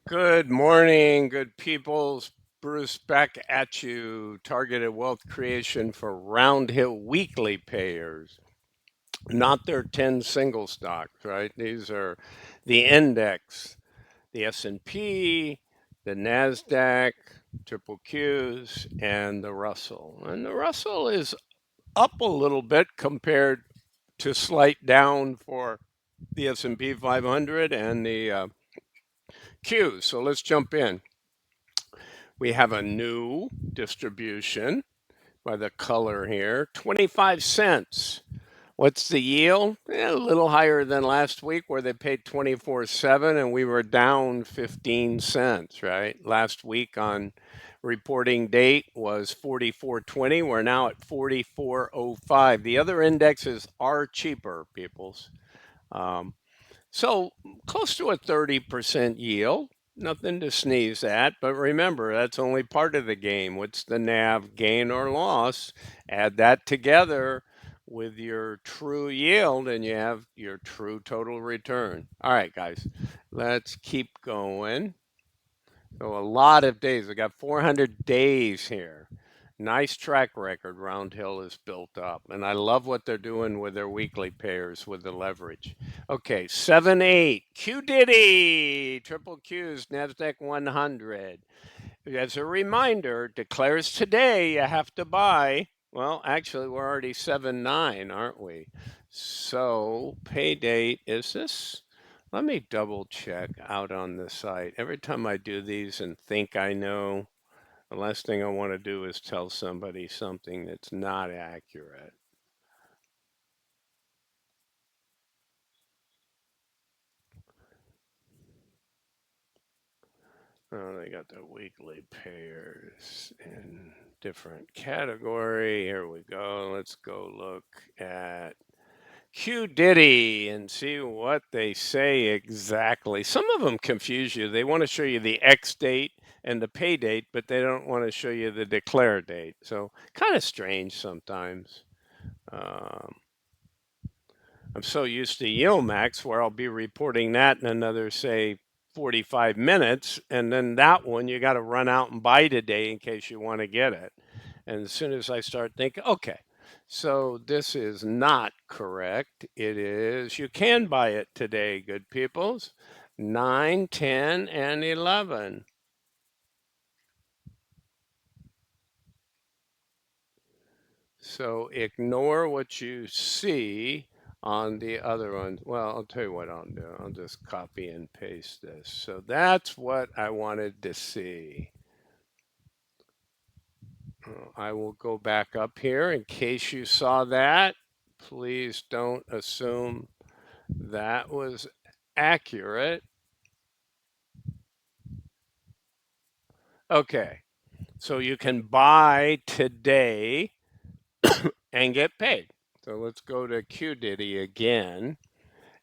Good morning, good peoples. Bruce back at you. Targeted wealth creation for Roundhill Weekly Payers. Not their 10 single stocks, right? These are the index, the S&P, the NASDAQ, triple Qs, and the Russell. And the Russell is up a little bit compared to slight down for the S&P 500 and the Qs. So let's jump in. We have a new distribution by the color here, 25 cents. What's the yield? A little higher than last week where they paid 24.7 and we were down 15 cents, right? Last week on reporting date was 44.20. We're now at 44.05. The other indexes are cheaper, peoples. So close to a 30% yield. Nothing to sneeze at, but remember, that's only part of the game. What's the NAV gain or loss? Add that together with your true yield and you have your true total return. All right, guys, let's keep going. So a lot of days. We got 400 days here. Nice track record Roundhill has built up. And I love what they're doing with their weekly pairs with the leverage. Okay, 7-8. Qdte. Triple Qs, NASDAQ 100. As a reminder, declares today you have to buy. Well, actually, we're already 7-9, aren't we? So pay date is this? Let me double check out on the site. Every time I do these and think I know, the last thing I want to do is tell somebody something that's not accurate. Oh, they got the weekly pairs in different category. Here we go. Let's go look at Qdte and see what they say exactly. Some of them confuse you. They want to show you the X date and the pay date, but they don't want to show you the declare date. So kind of strange sometimes. Um, I'm so used to Yieldmax where I'll be reporting that in another, say, 45 minutes. And then that one, you got to run out and buy today in case you want to get it. And as soon as I start thinking, okay, so this is not correct. It is, you can buy it today, good peoples. 9, 10, and 11. So ignore what you see on the other one. Well, I'll tell you what I'll do. I'll just copy and paste this. So that's what I wanted to see. I will go back up here in case you saw that. Please don't assume that was accurate. Okay, so you can buy today and get paid. So let's go to Qdte again,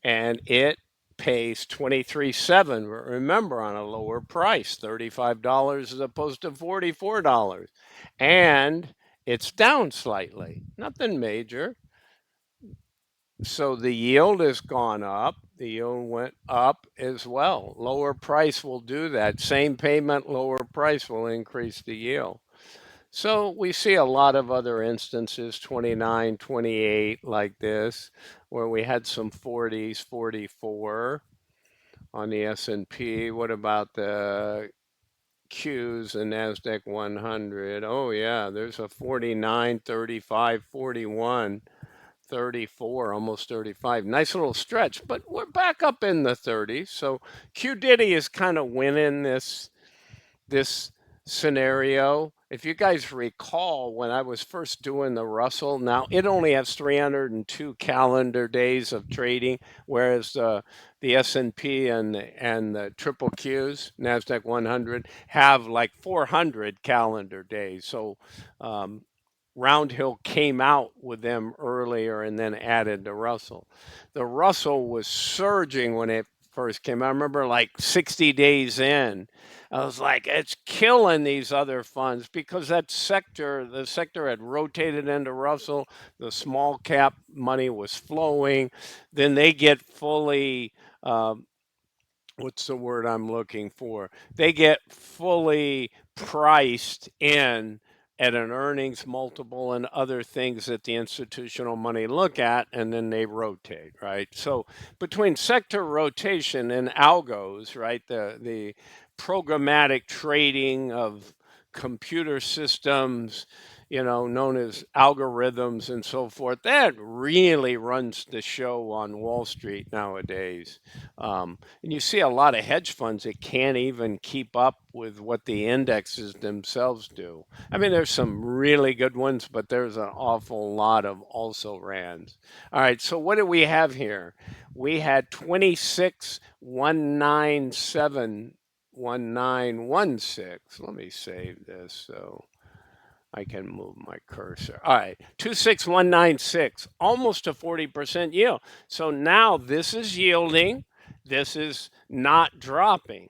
and it pays 23.7. Remember, on a lower price, $35 as opposed to $44, and it's down slightly. Nothing major. So the yield has gone up. The yield went up as well. Lower price will do that. Same payment, lower price will increase the yield. So we see a lot of other instances, 29, 28 like this, where we had some 40s, 44 on the S&P. What about the Qs and NASDAQ 100? Oh yeah, there's a 49, 35, 41. 34, almost 35. Nice little stretch, but we're back up in the 30s. So Qdte is kind of winning this scenario. If you guys recall, when I was first doing the Russell, now it only has 302 calendar days of trading, whereas the S&P and the triple Qs, Nasdaq 100, have like 400 calendar days. So Roundhill came out with them earlier and then added the Russell. The Russell was surging when it first came out. I remember like 60 days in, I was like, it's killing these other funds because the sector had rotated into Russell. The small cap money was flowing. Then they get fully what's the word I'm looking for? They get fully priced in at an earnings multiple and other things that the institutional money look at, and then they rotate, right? So between sector rotation and algos, right, the programmatic trading of computer systems, known as algorithms and so forth, that really runs the show on Wall Street nowadays. And you see a lot of hedge funds that can't even keep up with what the indexes themselves do. I mean, there's some really good ones, but there's an awful lot of also rans. All right, so what do we have here? We had 26,197,1916. Let me save this so I can move my cursor. All right, 26196, almost a 40% yield. So now this is yielding, this is not dropping.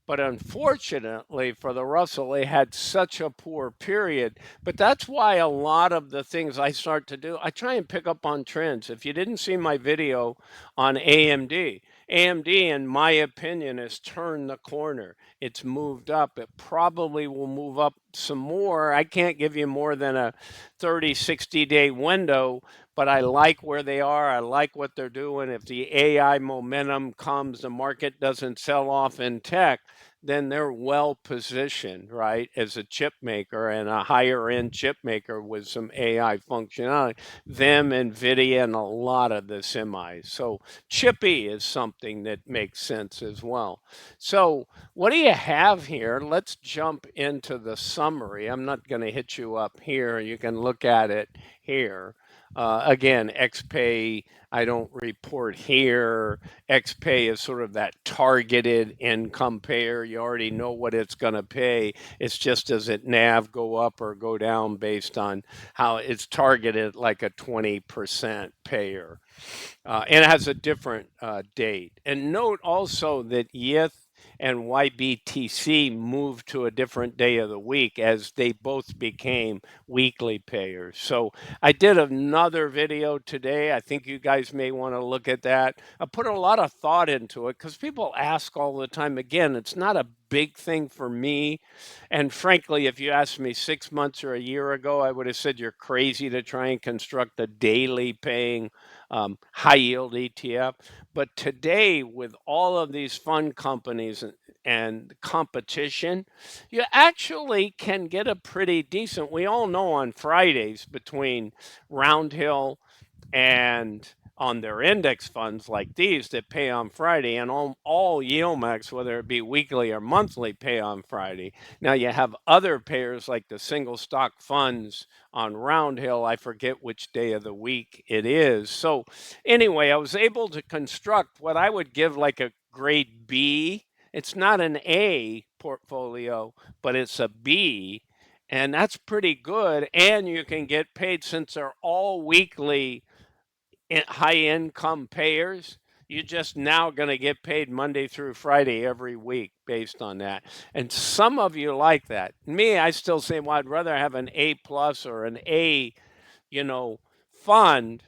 But unfortunately for the Russell, they had such a poor period. But that's why a lot of the things I start to do, I try and pick up on trends. If you didn't see my video on AMD, AMD, in my opinion, has turned the corner. It's moved up. It probably will move up some more. I can't give you more than a 30, 60-day window, but I like where they are. I like what they're doing. If the AI momentum comes, the market doesn't sell off in tech, then they're well positioned, right, as a chip maker and a higher end chip maker with some AI functionality. Them, NVIDIA, and a lot of the semis. So Chippy is something that makes sense as well. So what do you have here? Let's jump into the summary. I'm not going to hit you up here. You can look at it here. Again, XPay, I don't report here. XPay is sort of that targeted income payer. You already know what it's going to pay. It's just does it NAV go up or go down based on how it's targeted, like a 20% payer. And it has a different date. And note also that YITH and YBTC moved to a different day of the week as they both became weekly payers. So I did another video today. I think you guys may want to look at that. I put a lot of thought into it because people ask all the time. Again, it's not a big thing for me. And frankly, if you asked me 6 months or a year ago, I would have said you're crazy to try and construct a daily paying high yield ETF. But today, with all of these fund companies and competition, you actually can get a pretty decent. We all know on Fridays between Roundhill and on their index funds like these that pay on Friday, and all YieldMax, whether it be weekly or monthly, pay on Friday. Now you have other payers like the single stock funds on Roundhill. I forget which day of the week it is. So anyway, I was able to construct what I would give like a grade B. It's not an A portfolio, but it's a B. And that's pretty good. And you can get paid since they're all weekly high income payers. You're just now going to get paid Monday through Friday every week based on that. And some of you like that. Me, I still say, well, I'd rather have an A plus or an A, you know, fund,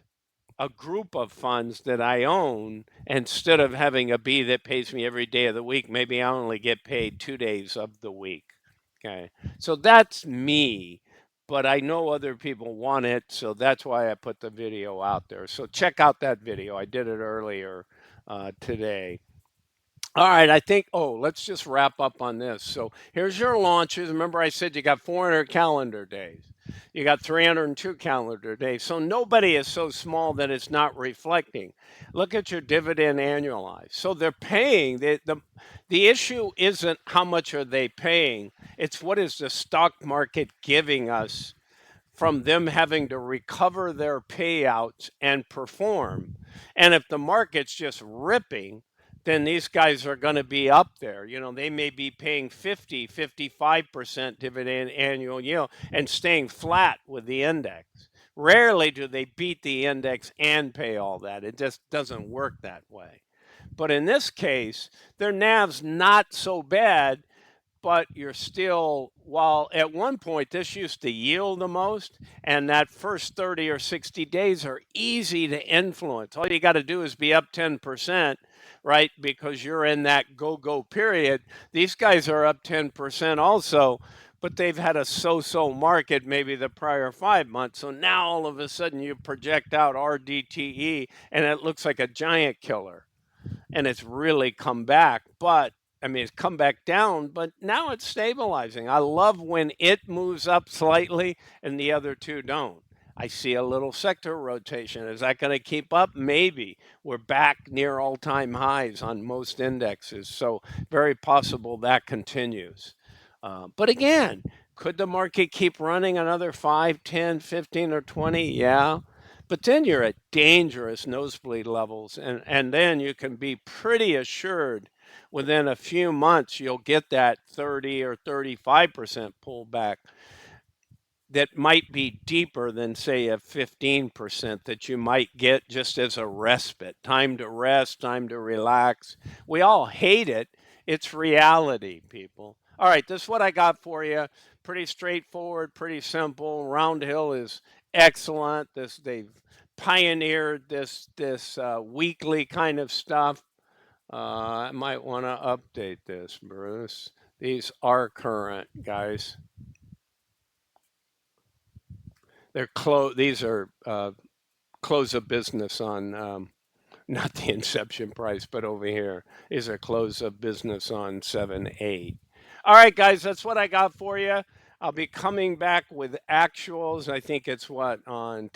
a group of funds that I own instead of having a B that pays me every day of the week. Maybe I only get paid 2 days of the week. Okay. So that's me, but I know other people want it. So that's why I put the video out there. So check out that video. I did it earlier today. All right, I think, let's just wrap up on this. So here's your launches. Remember, I said you got 400 calendar days. You got 302 calendar days. So nobody is so small that it's not reflecting. Look at your dividend annualized. So they're paying. The issue isn't how much are they paying. It's what is the stock market giving us from them having to recover their payouts and perform. And if the market's just ripping, then these guys are going to be up there. They may be paying 50, 55% dividend annual yield and staying flat with the index. Rarely do they beat the index and pay all that. It just doesn't work that way. But in this case, their NAV's not so bad, but you're still, while at one point this used to yield the most, and that first 30 or 60 days are easy to influence. All you got to do is be up 10%, right? Because you're in that go-go period. These guys are up 10% also, but they've had a so-so market maybe the prior 5 months. So now all of a sudden you project out Rdte and it looks like a giant killer. And it's really come back. But I mean, it's come back down, but now it's stabilizing. I love when it moves up slightly and the other two don't. I see a little sector rotation. Is that going to keep up? Maybe. We're back near all-time highs on most indexes, so very possible that continues. But again, could the market keep running another 5, 10, 15, or 20? Yeah. But then you're at dangerous nosebleed levels, and then you can be pretty assured within a few months you'll get that 30 or 35% pullback that might be deeper than, say, a 15% that you might get just as a respite. Time to rest, time to relax. We all hate it. It's reality, people. All right, this is what I got for you. Pretty straightforward, pretty simple. Roundhill is excellent. They've pioneered this weekly kind of stuff. I might want to update this, Bruce. These are current, guys. These are close of business on not the inception price, but over here is a close of business on 7/8. All right, guys, that's what I got for you. I'll be coming back with actuals. I think it's what on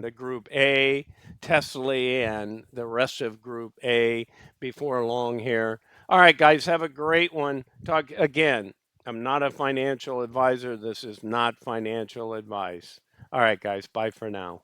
the Group A, Tesla, and the rest of Group A before long here. All right, guys, have a great one. Talk again. I'm not a financial advisor. This is not financial advice. All right, guys, bye for now.